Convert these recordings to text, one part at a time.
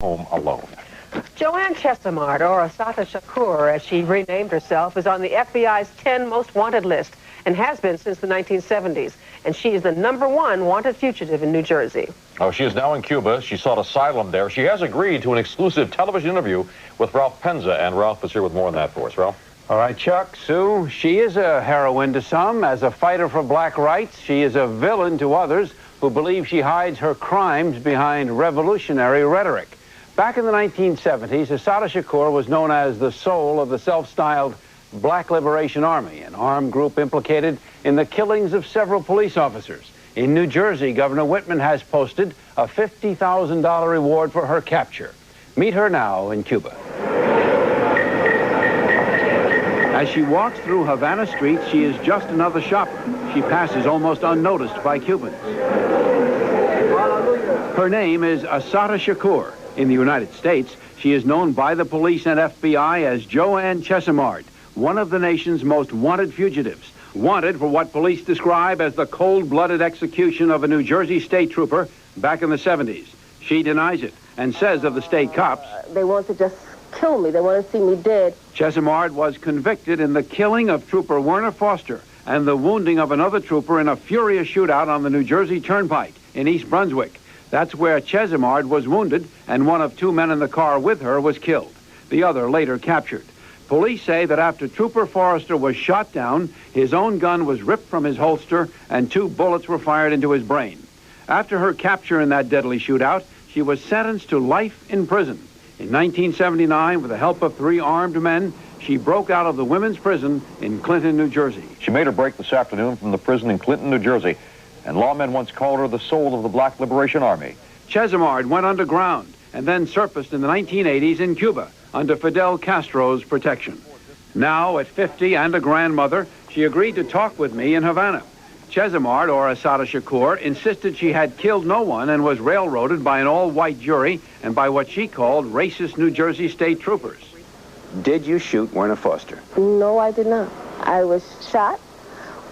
home alone. Joanne Chesimard, or Assata Shakur, as she renamed herself, is on the FBI's 10 most wanted list and has been since the 1970s. And she is the #1 wanted fugitive in New Jersey. Oh, she is now in Cuba. She sought asylum there. She has agreed to an exclusive television interview with Ralph Penza, and Ralph is here with more on that for us. Ralph? All right, Chuck, Sue, she is a heroine to some. As a fighter for black rights, she is a villain to others who believe she hides her crimes behind revolutionary rhetoric. Back in the 1970s, Assata Shakur was known as the soul of the self-styled Black Liberation Army, an armed group implicated in the killings of several police officers. In New Jersey, Governor Whitman has posted a $50,000 reward for her capture. Meet her now in Cuba. As she walks through Havana streets, she is just another shopper. She passes almost unnoticed by Cubans. Her name is Assata Shakur. In the United States, she is known by the police and FBI as Joanne Chesimard, one of the nation's most wanted fugitives. Wanted for what police describe as the cold-blooded execution of a New Jersey state trooper back in the 70s. She denies it and says of the state cops, they want to just kill me. They want to see me dead. Chesimard was convicted in the killing of Trooper Werner Foster and the wounding of another trooper in a furious shootout on the New Jersey Turnpike in East Brunswick. That's where Chesimard was wounded, and one of 2 men in the car with her was killed. The other later captured. Police say that after Trooper Forrester was shot down, his own gun was ripped from his holster and 2 bullets were fired into his brain. After her capture in that deadly shootout, she was sentenced to life in prison. In 1979, with the help of 3 armed men, she broke out of the women's prison in Clinton, New Jersey. She made her break this afternoon from the prison in Clinton, New Jersey, and lawmen once called her the soul of the Black Liberation Army. Chesimard went underground and then surfaced in the 1980s in Cuba under Fidel Castro's protection. Now, at 50 and a grandmother, she agreed to talk with me in Havana. Chesimard, or Assata Shakur, insisted she had killed no one and was railroaded by an all-white jury and by what she called racist New Jersey state troopers. Did you shoot Werner Foster? No, I did not. I was shot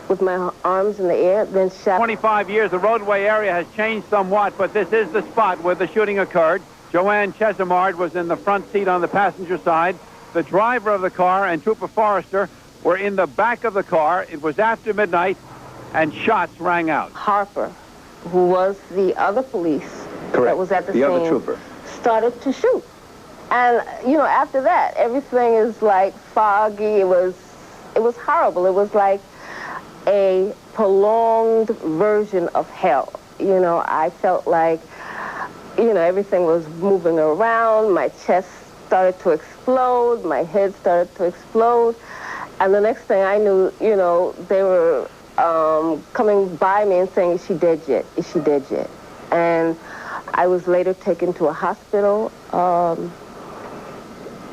with my arms in the air, then shot. 25 years, the roadway area has changed somewhat, but this is the spot where the shooting occurred. Joanne Chesimard was in the front seat on the passenger side. The driver of the car and Trooper Forrester were in the back of the car. It was after midnight, and shots rang out. Harper, who was the other police that was at the scene, other trooper, started to shoot. And, you know, after that, everything is like foggy. It was horrible. It was like a prolonged version of hell. You know, I felt like, you know, everything was moving around. My chest started to explode. My head started to explode. And the next thing I knew, you know, they were coming by me and saying, is she dead yet? Is she dead yet? And I was later taken to a hospital,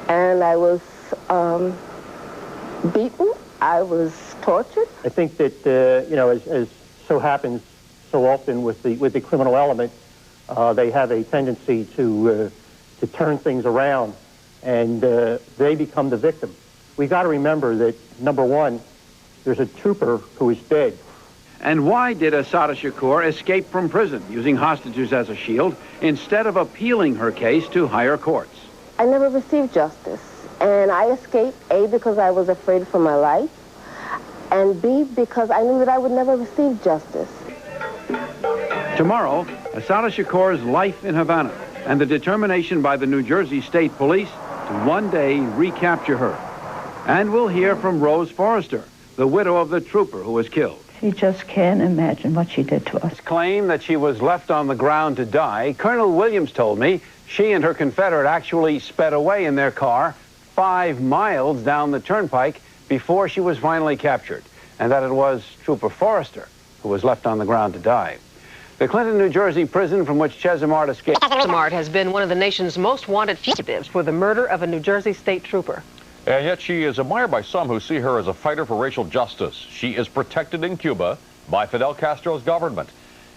and I was beaten. I was tortured. I think that, you know, as so happens so often with the criminal element, they have a tendency to turn things around, and they become the victim. We've got to remember that, #1, there's a trooper who is dead. And why did Assata Shakur escape from prison using hostages as a shield instead of appealing her case to higher courts? I never received justice. And I escaped, A, because I was afraid for my life, and B, because I knew that I would never receive justice. Tomorrow, Assata Shakur's life in Havana and the determination by the New Jersey State Police to one day recapture her. And we'll hear from Rose Forrester, the widow of the trooper who was killed. You just can't imagine what she did to us. Claim that she was left on the ground to die. Colonel Williams told me she and her Confederate actually sped away in their car 5 miles down the turnpike before she was finally captured, and that it was Trooper Forrester who was left on the ground to die. The Clinton, New Jersey prison from which Chesimard escaped. Chesimard has been one of the nation's most wanted fugitives for the murder of a New Jersey state trooper. And yet she is admired by some who see her as a fighter for racial justice. She is protected in Cuba by Fidel Castro's government.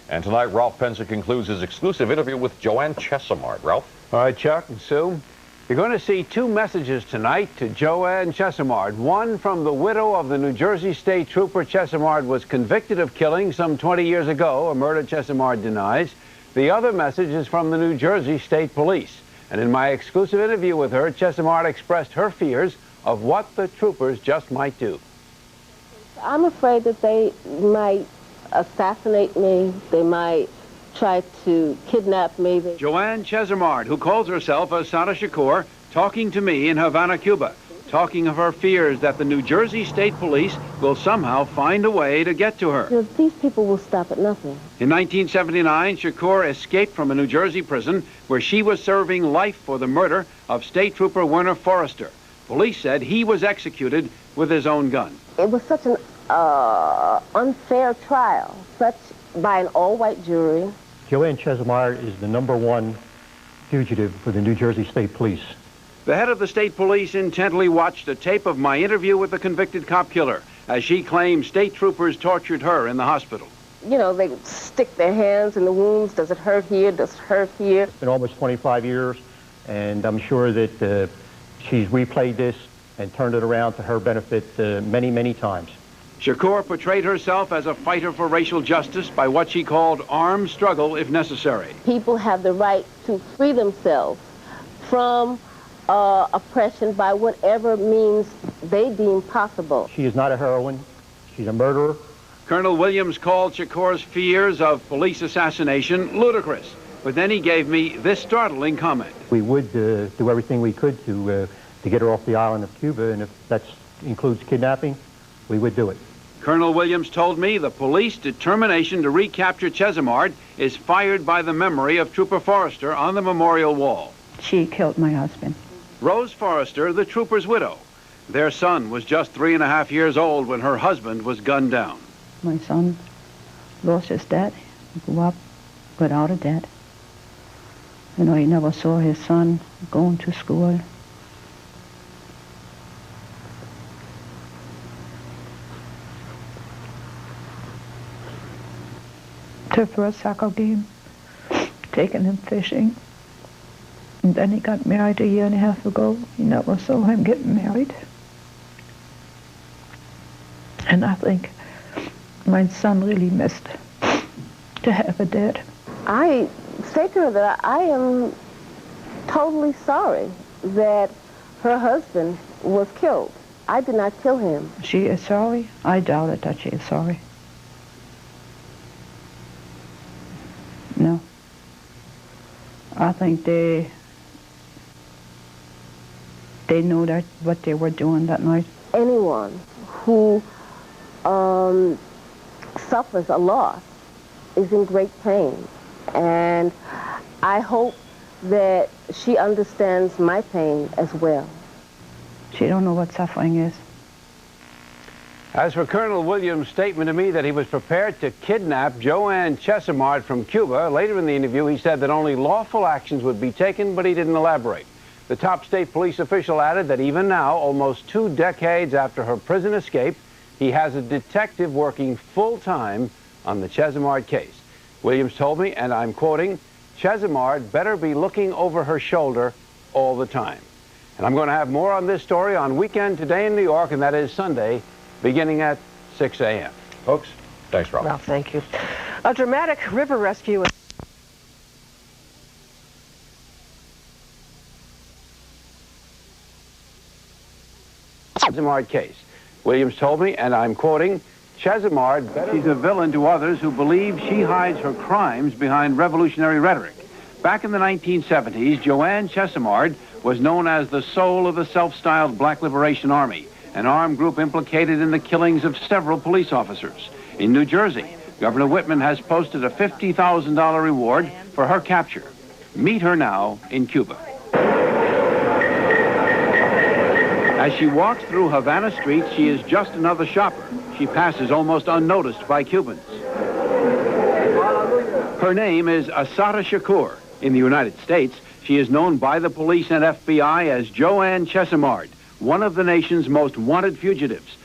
And tonight, Ralph Penza concludes his exclusive interview with Joanne Chesimard. Ralph? All right, Chuck and Sue. You're going to see 2 messages tonight to Joanne Chesimard. One from the widow of the New Jersey state trooper Chesimard was convicted of killing some 20 years ago, a murder Chesimard denies. The other message is from the New Jersey State Police. And in my exclusive interview with her, Chesimard expressed her fears of what the troopers just might do. I'm afraid that they might assassinate me. They might try to kidnap me. Joanne Chesimard, who calls herself Assata Shakur, talking to me in Havana, Cuba, talking of her fears that the New Jersey State Police will somehow find a way to get to her. These people will stop at nothing. In 1979, Shakur escaped from a New Jersey prison where she was serving life for the murder of State Trooper Werner Forrester. Police said he was executed with his own gun. It was such an unfair trial, by an all-white jury. Joanne Chesimard is the #1 fugitive for the New Jersey State Police. The head of the state police intently watched a tape of my interview with the convicted cop killer as she claimed state troopers tortured her in the hospital. You know, they stick their hands in the wounds. Does it hurt here? Does it hurt here? It's been almost 25 years, and I'm sure that she's replayed this and turned it around to her benefit many, many times. Shakur portrayed herself as a fighter for racial justice by what she called armed struggle if necessary. People have the right to free themselves from oppression by whatever means they deem possible. She is not a heroine. She's a murderer. Colonel Williams called Shakur's fears of police assassination ludicrous, but then he gave me this startling comment. We would do everything we could to get her off the island of Cuba, and if that includes kidnapping, we would do it. Colonel Williams told me the police determination to recapture Chesimard is fired by the memory of Trooper Forrester on the memorial wall. She killed my husband. Rose Forrester, the trooper's widow. Their son was just 3.5 years old when her husband was gunned down. My son lost his dad. He grew up without a dad. You know, he never saw his son going to school. To first soccer game, taking him fishing. And then he got married 1.5 years ago. He never saw him getting married. And I think my son really missed to have a dad. I say to her that I am totally sorry that her husband was killed. I did not kill him. She is sorry? I doubt it that she is sorry. No. I think they know that what they were doing that night. Anyone who suffers a loss is in great pain. And I hope that she understands my pain as well. She don't know what suffering is. As for Colonel Williams' statement to me that he was prepared to kidnap Joanne Chesimard from Cuba, later in the interview he said that only lawful actions would be taken, but he didn't elaborate. The top state police official added that even now, almost 2 decades after her prison escape, he has a detective working full-time on the Chesimard case. Williams told me, and I'm quoting, "Chesimard better be looking over her shoulder all the time." And I'm going to have more on this story on Weekend Today in New York, and that is Sunday, beginning at 6 a.m. Folks, thanks, Rob. Well, thank you. A dramatic river rescue. Chesimard case. Williams told me, and I'm quoting, "Chesimard better..." She's a villain to others who believe she hides her crimes behind revolutionary rhetoric. Back in the 1970s, Joanne Chesimard was known as the soul of the self-styled Black Liberation Army, an armed group implicated in the killings of several police officers. In New Jersey, Governor Whitman has posted a $50,000 reward for her capture. Meet her now in Cuba. As she walks through Havana streets, she is just another shopper. She passes almost unnoticed by Cubans. Her name is Assata Shakur. In the United States, she is known by the police and FBI as Joanne Chesimard, one of the nation's most wanted fugitives.